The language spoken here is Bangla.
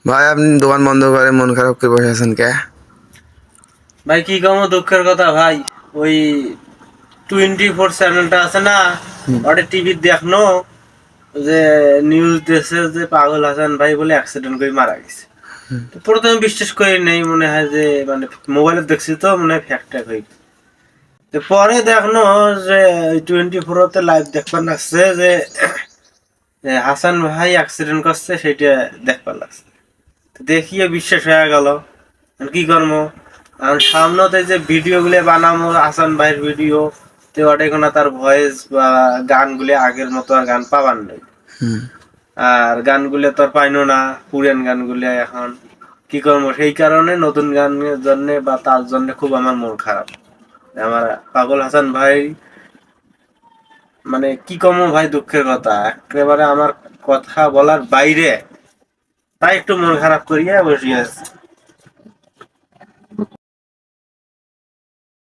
ভাই আপনি দোকান বন্ধ করে মন খারাপ করে বসে আছেন কে? ভাই কি কম দুঃখের কথা ভাই। ওই 24 চ্যানেলটা আছে না, হুম। ওটা টিভি দেখনো যে নিউজ দেশে যে পাগল হাসান ভাই বলে অ্যাক্সিডেন্ট করে মারা গেছে। তো প্রথমে বিশ্বাস করি নেই, মনে হয় যে মানে মোবাইলে দেখছি তো মনে হয় ফ্যাক্ট হয়ে গেছে। তো পরে দেখনো যে 24তে লাইভ দেখবার লাগছে যে হাসান ভাই অ্যাক্সিডেন্ট করছে, সেটা দেখবার লাগছে। তো দেখিয়ে বিশ্বাস হয়ে গেল। কি করবো, আর সামনেতে যে ভিডিও গুলো বানাবো হাসান ভাইয়ের ভিডিও, তো ওটা কোনো তার ভয়েস বা গানগুলি আগের মতো আর গান পাবার নেই। হুম। আর গানগুলো তো আর পাইনো না, পুরান গানগুলো এখন। কি করবো, সেই কারণে নতুন গানের জন্য বা তার জন্য খুব আমার মন খারাপ। আমার পাগল হাসান ভাই মানে কি কমো ভাই, দুঃখের কথা একেবারে আমার কথা বলার বাইরে। তাই একটু মন খারাপ করিয়া বসে আছে।